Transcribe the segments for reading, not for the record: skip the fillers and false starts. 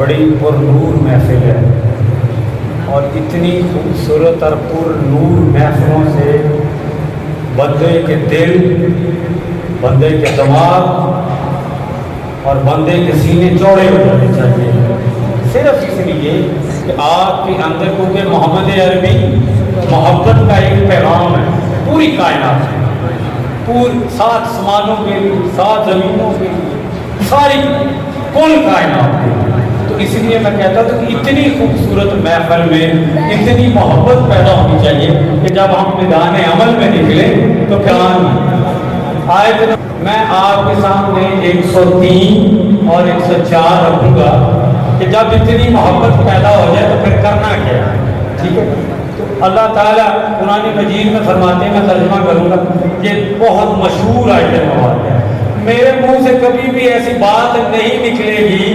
بڑی پر نور محفل ہے، اور اتنی خوبصورت اور پر نور محفلوں سے بندے کے دل، بندے کے دماغ اور بندے کے سینے چوڑے ہو جانے چاہیے، صرف اس لیے کہ آپ کے اندر، کیونکہ محمد عربی محبت کا ایک پیغام ہے پوری کائنات میں، سات آسمانوں کے لیے، سات زمینوں کے لیے، ساری کل کائنات کے لیے۔ تو اس لیے میں کہتا ہوں کہ اتنی خوبصورت محفل میں اتنی محبت پیدا ہونی چاہیے کہ جب ہم میدان عمل میں نکلے تو آیت میں آپ کے سامنے 103 اور 104 رکھوں گا کہ جب اتنی محبت پیدا ہو جائے تو پھر کرنا کیا ہے، ٹھیک ہے؟ اللہ تعالیٰ قرآن مجید میں فرماتے ہیں، میں ترجمہ کروں گا، یہ بہت مشہور آیت مبارکہ ہے، میرے منہ سے کبھی بھی ایسی بات نہیں نکلے گی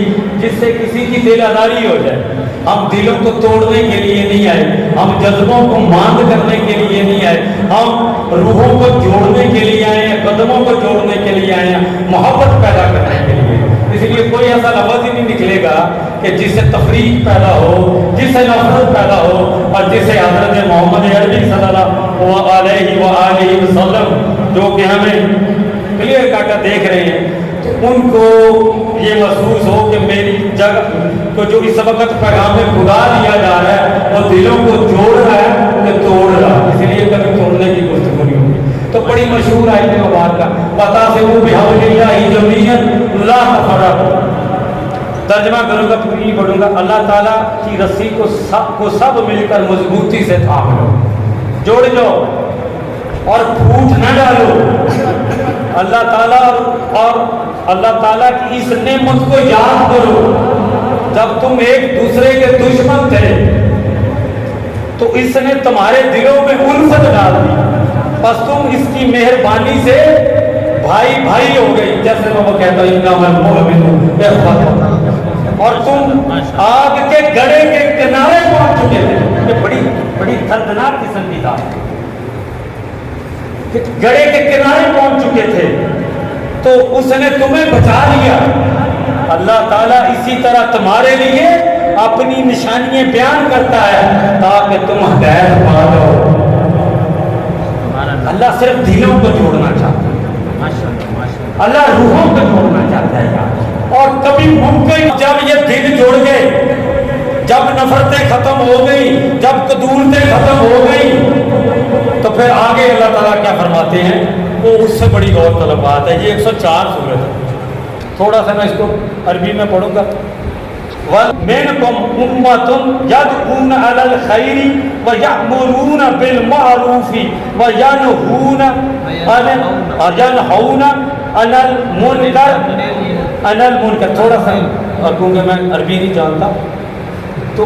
جس سے کسی کی دل آزاری ہو جائے۔ ہم دلوں کو توڑنے کے لیے نہیں آئے، ہم جذبوں کو ماند کرنے کے لیے نہیں آئے، ہم روحوں کو جوڑنے کے لیے آئے ہیں، قدموں کو جوڑنے کے لیے آئے ہیں، محبت پیدا کرنے کے لیے۔ اس لیے کوئی ایسا لفظ ہی نہیں نکلے گا کہ جس سے تفریق پیدا ہو، جس سے نفرت پیدا ہو، اور جس سے حضرت محمد عربی صلی اللہ علیہ وآلہ وسلم جو کہ ہمیں کلیئر کٹ دیکھ رہے ہیں، تو ان کو یہ محسوس ہو کہ میری جگہ کو جو اس وقت پیغام خدا دیا جا رہا ہے وہ دلوں کو جوڑ رہا ہے کہ توڑ رہا ہے، اس لیے کبھی توڑنے کی گفتگو نہیں ہوگی۔ تو بڑی مشہور آیت مبارکہ پتہ سے وہ بحول اللہ جمیعا لا تفرقوا، ترجمہ کروں گا، پوری نہیں پڑھوں گا، اللہ تعالیٰ کی رسی کو سب مل کر مضبوطی سے تھام لو، جوڑ لو اور پھوٹ نہ ڈالو۔ اللہ تعالیٰ اور اللہ تعالیٰ کی اس نعمت کو یاد کرو، جب تم ایک دوسرے کے دشمن تھے تو اس نے تمہارے دلوں میں الفت ڈال دی، بس تم اس کی مہربانی سے بھائی بھائی ہو گئی، جیسے میں وہ کہتا ہوں انما المؤمنون اخوۃ، اور تم آگ کے گڑھے کے کنارے پہنچ چکے تھے۔ یہ بڑی دردناک قسم کی بات ہے، گڑھے کے کنارے پہنچ چکے تھے تو اس نے تمہیں بچا لیا۔ اللہ تعالیٰ اسی طرح تمہارے لیے اپنی نشانیاں بیان کرتا ہے تاکہ تم ہدایت پا جاؤ۔ اللہ صرف دلوں کو جوڑنا چاہتا ہے، اللہ روحوں کو جوڑنا چاہتا ہے، اور کبھی ممکن جب یہ دل جوڑ گئے، جب نفرتیں ختم ہو گئی، جب قدورتیں ختم ہو گئی، تو پھر آگے اللہ تعالیٰ کیا فرماتے ہیں، وہ اس سے بڑی غور طلب بات ہے۔ یہ 104 سورت ہے، تھوڑا سا میں اس کو عربی میں پڑھوں گا۔ وَمِنْكُمْ أُمَّةٌ يَدْعُونَ عَلَى الْخَيْرِ وَيَأْمُرُونَ بِالْمَعْرُوفِ وَيَنْهُونَ عَنِ الْمُنْكَرِ۔ تھوڑا سا کیونکہ میں عربی نہیں جانتا تو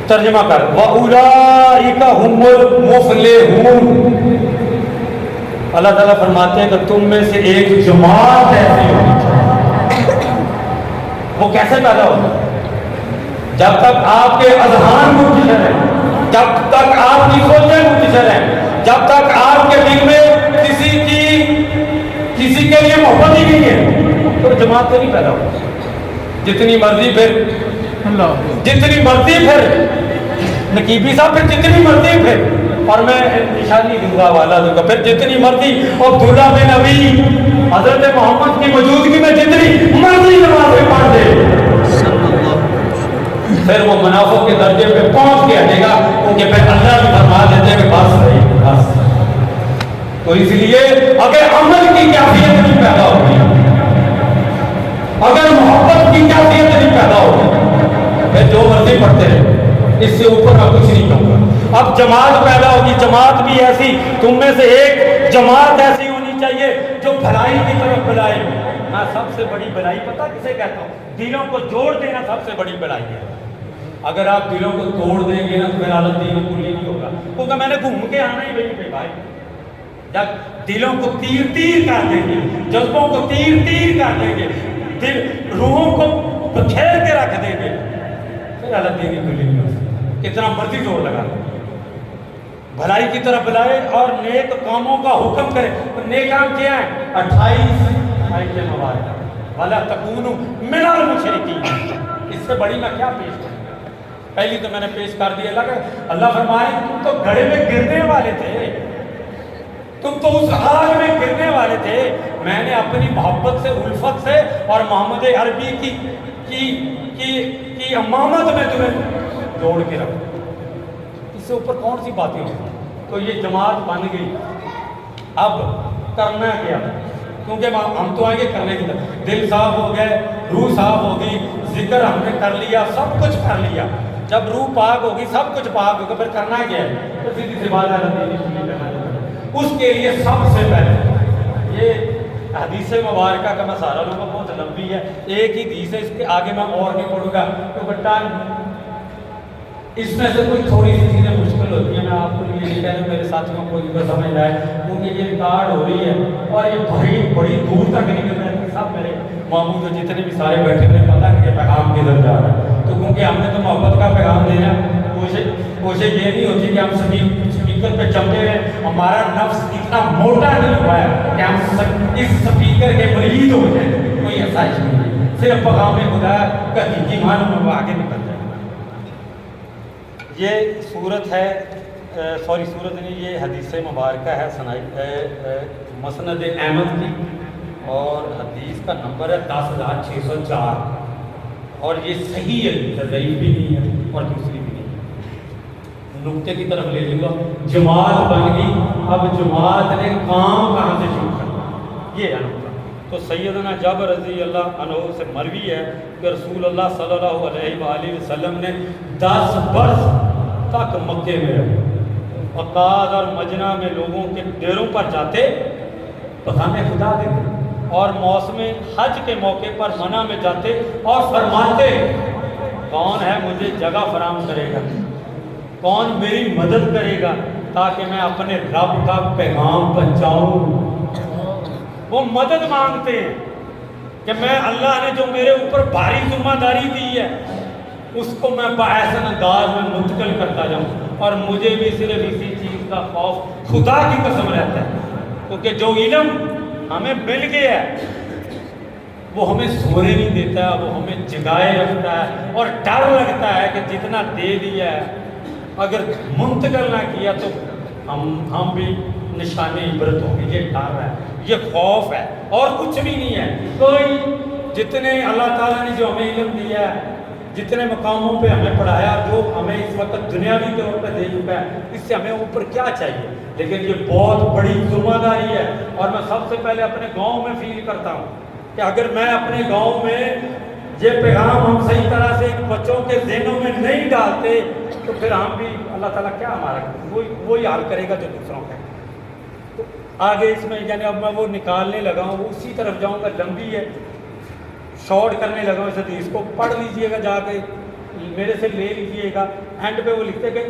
ترجمہ کر، وَأُولَئِكَ هُمُ الْمُفْلِحُونَ۔ اللہ تعالیٰ فرماتے ہیں کہ تم میں سے ایک جماعت ایسی ہونی چاہیے۔ وہ کیسے پیدا ہوگا؟ جب تک آپ کے اذہان منتشر ہیں، جب تک آپ کی سوچیں منتشر ہیں، جب تک آپ کے دل میں کسی کے لیے محبت ہی نہیں ہے تو جماعت نہیں پیدا ہوگی۔ جتنی مرضی پھر نقیبی صاحب، پھر جتنی مرضی پھر، اور میں نشانی دوں گا، والا دوں گا، پھر جتنی مرضی، اور عبداللہ بن ابی حضرت محمد کی موجودگی میں جتنی مرضی نمازیں پڑھ دے، پھر وہ منافق کے درجے پہ پہنچ کے ہٹے گا، کیونکہ پھر اللہ بھی فرما دیتے ہیں کہ بس نہیں، بس۔ تو اس لیے اگر عمل کی کیفیت نہیں پیدا ہوگی، اگر محبت کی کیفیت نہیں پیدا ہوگی، پھر جو مرضی پڑھتے ہیں، اس سے اوپر میں کچھ نہیں کہوں گا۔ اب جماعت پیدا ہوگی، جماعت بھی ایسی، تم میں سے ایک جماعت ایسی ہونی چاہیے جو بھلائی کی طرف بلائے۔ میں سب سے بڑی بلائی پتہ کسے کہتا ہوں؟ دلوں کو جوڑ دینا سب سے بڑی بلائی ہے۔ اگر آپ دلوں کو توڑ دیں گے نا تو پھر حالت دینوں کو نہیں ہوگا، کیونکہ میں نے گھوم کے آنا ہی وہیں پہ بھائی۔ جب دلوں کو تیر تیر کر دیں گے، جذبوں کو تیر تیر کر دیں گے، دل روحوں کو بکھیر کے رکھ دیں گے، پھر حالت دینی کو نہیں ہو سکتا، کتنا مرضی زور لگا دیں۔ بھلائی کی طرف بلائے اور نیک کاموں کا حکم کرے۔ نیک کام کیا ہے؟ 28 آیت مبارکہ، وَلَا تَكُونُوا مِنَ الْمُشْرِكِينَ۔ اس سے بڑی میں کیا پیش کروں؟ پہلی تو میں نے پیش کر دی اللہ فرمائے تم تو گڑھے میں گرنے والے تھے، تم تو اس آگ میں گرنے والے تھے، میں نے اپنی محبت سے، الفت سے اور محمد عربی کی امامت میں تمہیں جوڑ کے رکھا، اس سے اوپر کون سی باتیں ہوتی؟ تو یہ جماعت بن گئی۔ اب کرنا کیا؟ کیونکہ ہم تو آئیں گے کرنے کی طرف، دل صاف ہو گئے، روح صاف ہو گئی، ذکر ہم نے کر لیا، سب کچھ کر لیا، جب روح پاک ہوگی سب کچھ پاک ہوگا، پھر کرنا کیا ہے؟ تو سیدھی سی بات ہے، اس کے لیے سب سے پہلے یہ حدیث مبارکہ کا میں سارا لوں گا، بہت لمبی ہے، ایک ہی حدیث ہے، اس کے آگے میں اور نہیں پڑھوں گا کیونکہ ٹائم، اس میں سے کوئی تھوڑی سی چیزیں مشکل ہوتی ہیں، میں آپ کو یہ نہیں کہہ رہا میرے ساتھیوں کو بھی سمجھ جائے، کیونکہ یہ ریکارڈ ہو رہی ہے اور یہ بڑی دور تک نکل رہی ہے، سب میرے ماموں جو جتنے بھی سارے بیٹھے ہوئے پتہ کہ یہ پیغام کدھر جا رہا ہے، تو کیونکہ ہم نے تو محبت کا پیغام دینا، کوشش یہ نہیں ہوتی کہ ہم سپیکر پہ چمٹے ہیں، ہمارا نفس اتنا موٹا نہیں ہوا ہے کہ ہم اس سپیکر کے مرید ہو جائیں، کوئی ایسا ہی نہیں، صرف پیغام خدا کا حقیقی معنوں میں وہ آگے نکل جائے۔ یہ صورت ہے، صورت نہیں، یہ حدیث مبارکہ ہے مسند احمد کی، اور حدیث کا نمبر ہے 10,604، اور یہ صحیح ہے، ضعیف بھی نہیں ہے اور دوسری بھی نہیں ہے۔ نقطے کی طرف لے لوں گا، جماعت بن گئی، اب جماعت نے کام کہاں سے شروع کرنا، یہ ہے نقطہ۔ تو سیدنا جابر رضی اللہ عنہ سے مروی ہے کہ رسول اللہ صلی اللہ علیہ وآلہ وسلم نے 10 برس تک مکے میں رہے، عقاد اور مجنہ میں لوگوں کے ڈیروں پر جاتے، پیغام خدا دیتے، اور موسم حج کے موقع پر منع میں جاتے اور فرماتے، کون ہے مجھے جگہ فراہم کرے گا، کون میری مدد کرے گا تاکہ میں اپنے رب کا پیغام پہنچاؤں۔ وہ مدد مانگتے ہیں کہ میں اللہ نے جو میرے اوپر بھاری ذمہ داری دی ہے اس کو میں باحسن انداز میں منتقل کرتا جاؤں، اور مجھے بھی صرف اسی چیز کا خوف خدا کی قسم رہتا ہے، کیونکہ جو علم ہمیں مل گیا ہے وہ ہمیں سونے نہیں دیتا، وہ ہمیں جگائے رکھتا ہے، اور ڈر لگتا ہے کہ جتنا دے دیا ہے اگر منتقل نہ کیا تو ہم بھی نشان عبرت ہوں گے۔ یہ ڈر ہے، یہ خوف ہے، اور کچھ بھی نہیں ہے۔ کوئی جتنے اللہ تعالیٰ نے جو ہمیں علم دیا ہے، جتنے مقاموں پہ ہمیں پڑھایا، جو ہمیں اس وقت دنیاوی طور پہ دے چکا ہے، اس سے ہمیں اوپر کیا چاہیے؟ لیکن یہ بہت بڑی ذمہ داری ہے، اور میں سب سے پہلے اپنے گاؤں میں فیل کرتا ہوں کہ اگر میں اپنے گاؤں میں یہ پیغام ہم صحیح طرح سے بچوں کے ذہنوں میں نہیں ڈالتے تو پھر ہم بھی اللہ تعالیٰ کیا ہمارا وہی حال کرے گا جو دوسروں کا۔ تو آگے اس میں یعنی اب میں وہ نکالنے لگا ہوں، اسی طرف جاؤں گا، لمبی ہے، شارٹ کرنے لگا ہوں اس حدیث کو، پڑھ لیجئے گا جا کے، میرے سے لے لیجئے گا۔ اینڈ پہ وہ لکھتے کہ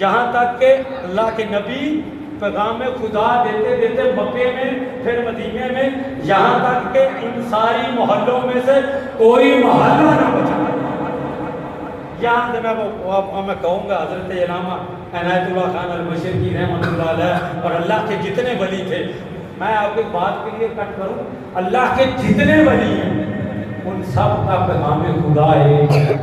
یہاں تک کہ اللہ کے نبی پیغام خدا دیتے دیتے مکے میں پھر مدینے میں، یہاں تک کہ ان ساری محلوں میں سے کوئی محلہ نہ بچا۔ یہاں سے میں کہوں گا حضرت علامہ عنایت اللہ خان المشرقی رحمۃ اللہ علیہ اور اللہ کے جتنے ولی تھے، میں آپ کی بات کے لیے کٹ کروں، اللہ کے جتنے ولی ہیں ان سب کا پیغام خدا ایک ہے،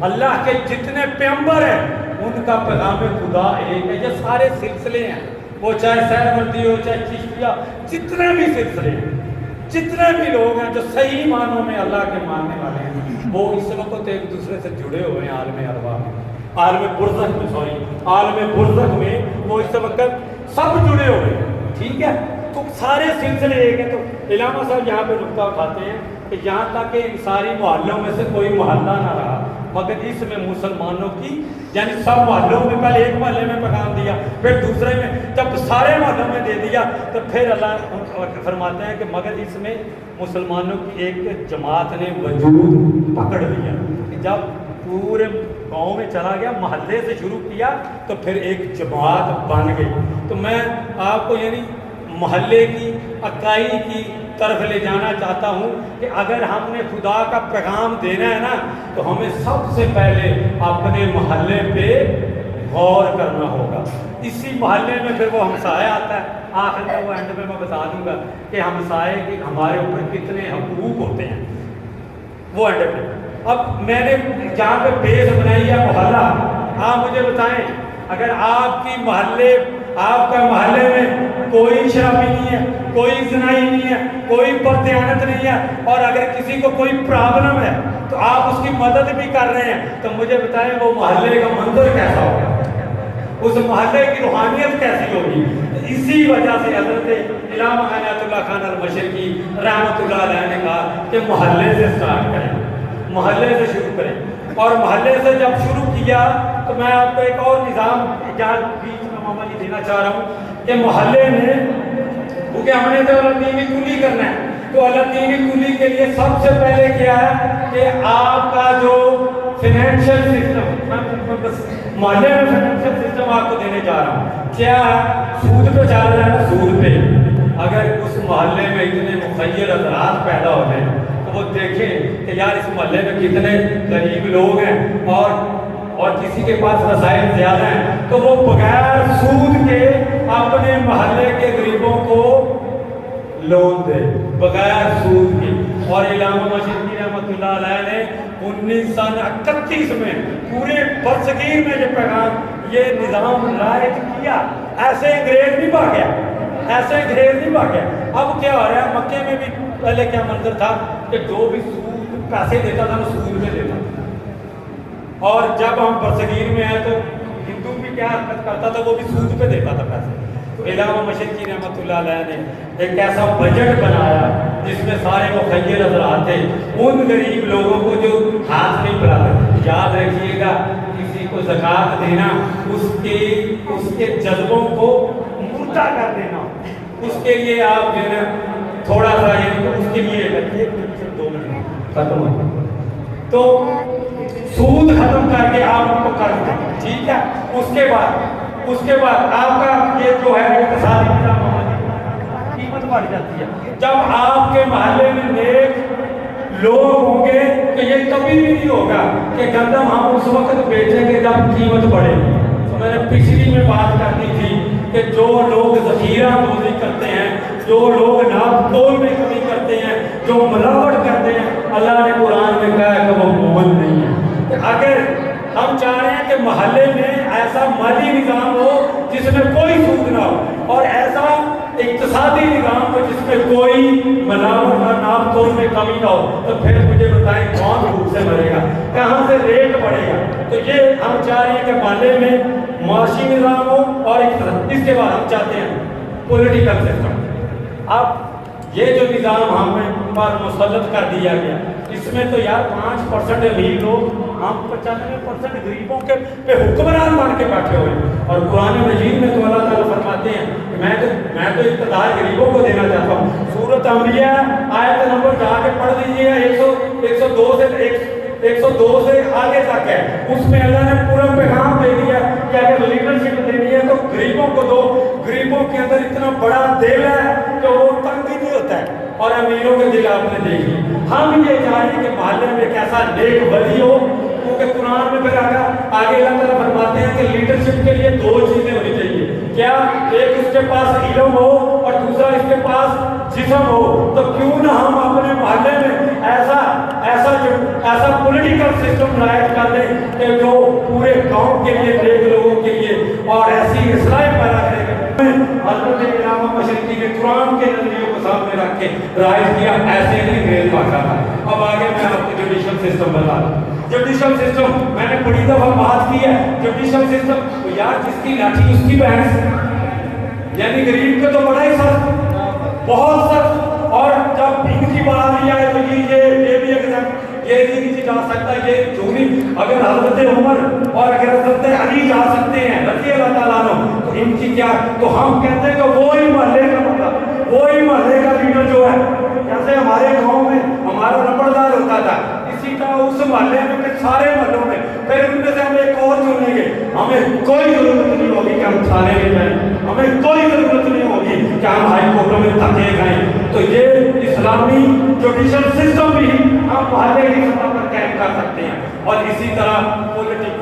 اللہ کے جتنے پیغمبر ہیں ان کا پیغام خدا ایک ہے۔ یہ سارے سلسلے ہیں، وہ چاہے سہروردی ہو، چاہے چشتیہ، جتنے بھی سلسلے ہیں، جتنے بھی لوگ ہیں جو صحیح معنوں میں اللہ کے ماننے والے ہیں، وہ اس وقت ایک دوسرے سے جڑے ہوئے ہیں عالم ارواح میں، عالم برزخ میں وہ اس وقت سب جڑے ہوئے ہیں، ٹھیک ہے؟ تو سارے سلسلے ایک ہیں۔ تو علامہ صاحب یہاں پہ نقطہ اٹھاتے ہیں کہ یہاں تک کہ ان ساری محلوں میں سے کوئی محلہ نہ رہا، مگر اس میں مسلمانوں کی، یعنی سب محلوں میں، پہلے ایک محلے میں پیغام دیا، پھر دوسرے میں، جب سارے محلوں میں دے دیا تو پھر اللہ فرماتے ہیں کہ مگر اس میں مسلمانوں کی ایک جماعت نے وجود پکڑ لیا، کہ جب پورے گاؤں میں چلا گیا، محلے سے شروع کیا تو پھر ایک جماعت بن گئی۔ تو میں آپ کو یعنی محلے کی اکائی کی طرف لے جانا چاہتا ہوں کہ اگر ہم نے خدا کا پیغام دینا ہے نا تو ہمیں سب سے پہلے اپنے محلے پہ غور کرنا ہوگا۔ اسی محلے میں پھر وہ ہمسایہ آتا ہے، آخر میں وہ اینڈ میں بتا دوں گا کہ ہمسائے کے ہمارے اوپر کتنے حقوق ہوتے ہیں، وہ اینڈ پہ۔ اب میں نے جہاں پہ بیس بنائی ہے محلہ، آپ مجھے بتائیں اگر آپ کی محلے آپ کا محلے میں کوئی شرابی نہیں ہے، کوئی زنائی نہیں ہے، کوئی بددیانت نہیں ہے، اور اگر کسی کو کوئی پرابلم ہے تو آپ اس کی مدد بھی کر رہے ہیں، تو مجھے بتائیں وہ محلے کا منظر کیسا ہوگا، اس محلے کی روحانیت کیسی ہوگی؟ اسی وجہ سے حضرت علامہ عنایت اللہ خان المشرقی رحمۃ اللہ علیہ نے کہا کہ محلے سے سٹارٹ کریں، محلے سے شروع کریں۔ اور محلے سے جب شروع کیا تو میں آپ کو ایک اور نظام جہاں بیچ میں ماما جی دینا چاہ رہا ہوں کہ محلے میں کیونکہ ہم نے تو اللہ دینی کلی کرنا ہے، تو اللہ دینی کلی کے لیے سب سے پہلے کیا ہے کہ آپ کا جو فائنینشیل سسٹم، محلے میں فائنینشیل سسٹم آپ کو دینے جا رہا ہوں، کیا سود پہ چل رہا ہے؟ سود پہ اگر اس محلے میں اتنے مخیر حضرات پیدا ہو جائیں تو وہ دیکھیں کہ یار اس محلے میں کتنے غریب لوگ ہیں اور کسی کے پاس وسائل زیادہ ہیں، تو وہ بغیر سود کے اپنے محلے کے غریبوں کو لون دے، بغیر سود کے۔ اور علامہ مشرقی رحمۃ اللہ علیہ نے 1931 میں پورے برصغیر میں یہ پیغام، یہ نظام رائج کیا، ایسے انگریز نہیں بھاگیا، ایسے انگریز نہیں بھاگیا۔ اب کیا ہو رہا ہے، مکے میں بھی پہلے کیا منظر تھا کہ جو بھی سود پیسے دیتا تھا وہ سود میں دیتا تھا، اور جب ہم برصغیر میں آئے تو ہندو بھی کیا حرکت کرتا تھا، وہ بھی سود پہ دیتا تھا پیسے۔ تو علامہ مشرقی رحمۃ اللہ علیہ نے ایک ایسا بجٹ بنایا جس میں سارے مخیر حضرات تھے، ان غریب لوگوں کو جو ہاتھ نہیں بڑھاتے، یاد رکھیے گا کسی کو زکوٰۃ دینا اس کے جذبوں کو مردہ کر دینا، اس کے لیے آپ جو ہے تھوڑا سا اس کے لیے 2 منٹ ختم ہو، تو سود ختم کر کے آپ ان کو کر دیں، ٹھیک ہے۔ اس کے بعد آپ کا یہ جو ہے اقتصادی نظام قیمت بڑھ جاتی ہے۔ جب آپ کے محلے میں نیک لوگ ہوں گے تو یہ کبھی بھی نہیں ہوگا کہ گندم ہم اس وقت بیچیں گے جب قیمت بڑھے گی۔ تو میں نے پچھلی میں بات کرنی تھی کہ جو لوگ ذخیرہ اندوزی کرتے ہیں، جو لوگ ناپ تول میں کمی کرتے ہیں، جو ملاوٹ کرتے ہیں، اللہ نے قرآن میں کہا ہے کہ وہ مومن نہیں ہے۔ اگر ہم چاہ رہے ہیں کہ محلے میں ایسا مالی نظام ہو جس میں کوئی سود نہ ہو، اور ایسا اقتصادی نظام ہو جس میں کوئی ملاوٹ اور ناپ تول میں کمی نہ ہو، تو پھر مجھے بتائیں کون بھوک سے مرے گا، کہاں سے ریٹ بڑھے گا؟ تو یہ ہم چاہ رہے ہیں کہ محلے میں معاشی نظام ہو اور اس کے بعد ہم چاہتے ہیں پولیٹیکل سسٹم۔ اب یہ جو نظام ہمیں پر مسلط کر دیا گیا، اس میں تو یار 5% امیر لوگ، ہم 95% غریبوں کے پہ حکمران بن کے بیٹھے ہوئے ہیں۔ اور قرآن مجید میں تو اللہ تعالیٰ فرماتے ہیں کہ میں تو اقتدار غریبوں کو دینا چاہتا ہوں۔ سورۃ انبیاء آیت نمبر جا کے پڑھ دیجیے، 102 سے آگے تک ہے، اس میں اللہ نے پورا پیغام دے دیا کہ اگر لیڈرشپ دینی ہے تو غریبوں کو دو۔ غریبوں کے اندر اتنا بڑا دل ہے کہ وہ تنگ ہی نہیں ہوتا ہے، اور امیروں کے دل آپ نے دیکھ لی۔ ہم یہ چاہیں کہ محلے میں ایک ایسا نیک ولی ہو، کیونکہ قرآن میں پھر آگے اللہ تعالیٰ فرماتے ہیں کہ لیڈرشپ کے لیے 2 چیزیں ہونی چاہیے، کیا؟ ایک اس کے پاس علم ہو اور دوسرا اس کے پاس جسم ہو۔ تو کیوں نہ ہم اپنے محلے میں ایسا پولیٹیکل سسٹم رائج کر دیں کہ جو پورے قوم کے لیے، نیک لوگوں کے لیے اور ایسی اصلاح پیدا کرے گا۔ حضرت علامہ مشرقی نے قرآن کے نظریوں کو سامنے رکھ کے رائج کیا، ایسے نہیں انگریز بھاگا تھا۔ اب آگے میں آپ کو جوڈیشل سسٹم بتا دوں۔ جوڈیشل سسٹم میں نے بڑی دفعہ بات کی ہے، جوڈیشل سسٹم یار جس کی لاٹھی اس کی بحث، یعنی غریب کو تو بڑا ہی سخت، بہت سخت۔ اور جب ان کی بات آئے تو یہ بھی یہ نہیں جا سکتا، یہ جو نہیں، اگر حضرت عمر اور اگر حضرت علی جا سکتے ہیں رضی اللہ تعالیٰ عنہ، تو ان کی کیا؟ تو ہم کہتے ہیں کہ وہی محلے کا بندہ، وہی محلے کا لیڈر جو ہے، جیسے ہمارے گاؤں میں ہمارا نمبردار ہوتا تھا، اسی طرح اس محلے میں پھر سارے محلوں میں، پھر ان میں سے ہم ایک اور چنیں گے۔ ہمیں کوئی ضرورت نہیں ہوگی کہ ہم تھانے میں جائیں، ہمیں کوئی ضرورت نہیں ہوگی کہ ہم ہائی کورٹوں میں دھکے کھائیں۔ تو یہ اسلامی جوڈیشل سسٹم بھی ہم محلے کی سطح پر قائم کر سکتے ہیں، اور اسی طرح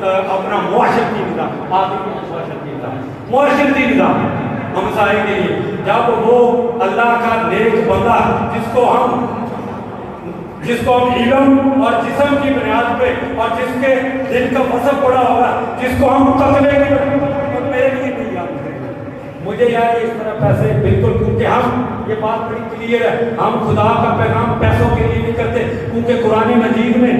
اپنا معاشرتی نظام، معاشرتی نظام ہمسائے کے لیے، جب وہ اللہ کا نیک بندہ جس کو ہم جس کو ہم علم اور جسم کی بنیاد پہ اور جس کے دل کا وصف پڑا ہوگا، جس کو ہم تقوی کی میرے لیے نہیں یاد کریں گے مجھے یار اس طرح پیسے بالکل، کیونکہ ہم یہ بات بڑی کلیئر ہے، ہم خدا کا پیغام پیسوں کے لیے نہیں کرتے، کیونکہ قرآن مجید میں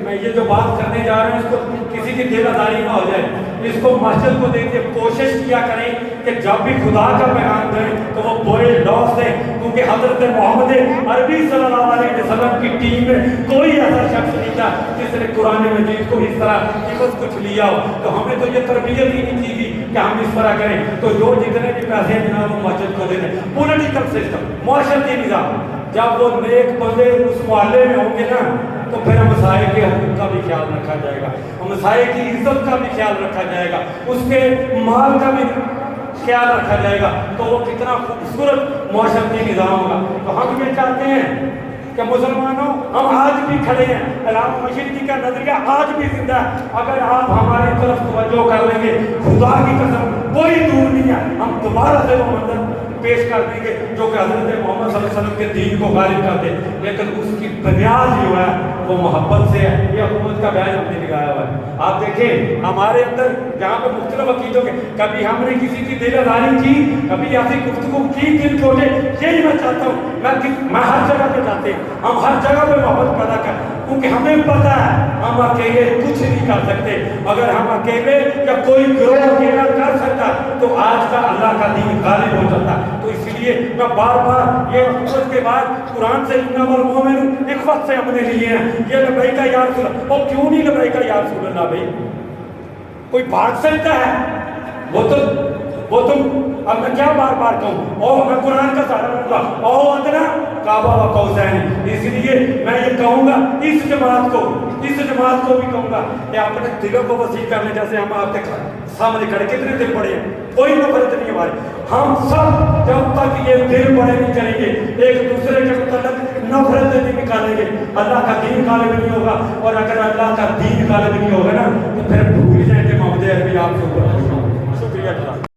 میں یہ جو بات کرنے جا رہا ہوں اس کو کسی کی دل آزاری نہ ہو جائے، اس کو مسجد کو دیکھتے کوشش کیا کریں کہ جب بھی خدا کا پیغام دیں تو وہ بڑے لوز دیں، کیونکہ حضرت محمد عربی صلی اللہ علیہ وسلم کی ٹیم میں کوئی ایسا شخص نہیں تھا جس نے قرآن مجید کو اس طرح عوض کچھ لیا ہو، تو ہمیں تو یہ تربیت ہی نہیں کی گئی کہ ہم اس طرح کریں، تو جو جتنے بھی پیسے ہیں جناب وہ مسجد کو دے دیں۔ پولیٹیکل سسٹم، معاشرتی نظام، جب وہ نیک بندے اس محلے میں ہوں گے نا تو پھر مسائل کے حقوق کا بھی خیال رکھا جائے گا، مسائل کی عزت کا بھی خیال رکھا جائے گا، اس کے مال کا بھی خیال رکھا جائے گا، تو وہ کتنا خوبصورت معاشرتی نظام ہوگا۔ تو ہم یہ چاہتے ہیں کہ مسلمانوں ہم آج بھی کھڑے ہیں، علامہ مشرقی کا نظریہ آج بھی زندہ ہے، اگر آپ ہماری طرف توجہ کر لیں گے خدا کی قسم کوئی دور نہیں ہے، ہم دوبارہ سے وہ منظر پیش کر دیں گے جو کہ حضرت محمد صلی اللہ علیہ وسلم کے دین کو غالب کر دے، لیکن اس کی بنیاد جو ہے وہ محبت سے ہے۔ یہ حکومت کا بیان ہم نے لگایا ہوا ہے، آپ دیکھیں ہمارے اندر جہاں پہ مختلف عقیدوں کے، کبھی ہم نے کسی کی دل آزاری کی، کبھی ایسی گفتگو کی دل چھوٹے، یہی میں چاہتا ہوں، میں ہر جگہ پہ چاہتے ہیں ہم ہر جگہ پہ محبت پیدا کریں، کیونکہ ہمیں پتہ ہے ہم اکیلے کچھ نہیں کر سکتے، اگر ہم اکیلے یا کوئی گروہ اکیلا کر سکتا تو آج کا اللہ کا دین غالب ہو جاتا۔ تو اس لیے میں بار بار یہ حکومت کے بعد قرآن سے انما المؤمنون اخوت سے ہم نے لیے ہیں، یہ لبیک یا رسول اللہ، اور کیوں نہیں لبیک یا رسول اللہ بھائی، کوئی بھاگ سکتا ہے؟ وہ تو اب میں کیا بار بار کہوں، اور میں قرآن کا سہارا لوں گا، او ادنا کعبہ و قوسین، اس لیے میں یہ کہوں گا اس جماعت کو بھی کہوں گا کہ اپنے دلوں کو وسیع کرنے، جیسے ہم آپ کے سامنے کھڑے کتنے دل بڑے ہیں، کوئی نفرت نہیں ہماری، ہم سب جب تک یہ دل بڑے نہیں کریں گے ایک دوسرے کے متعلق نفرت نہیں نکالیں گے، اللہ کا دین غالب نہیں ہوگا، اور اگر اللہ کا دین غالب نہیں ہوگا نا تو پھر بھول جائیں کہ محمد عربی آپ سے اوپر۔ شکریہ جناب۔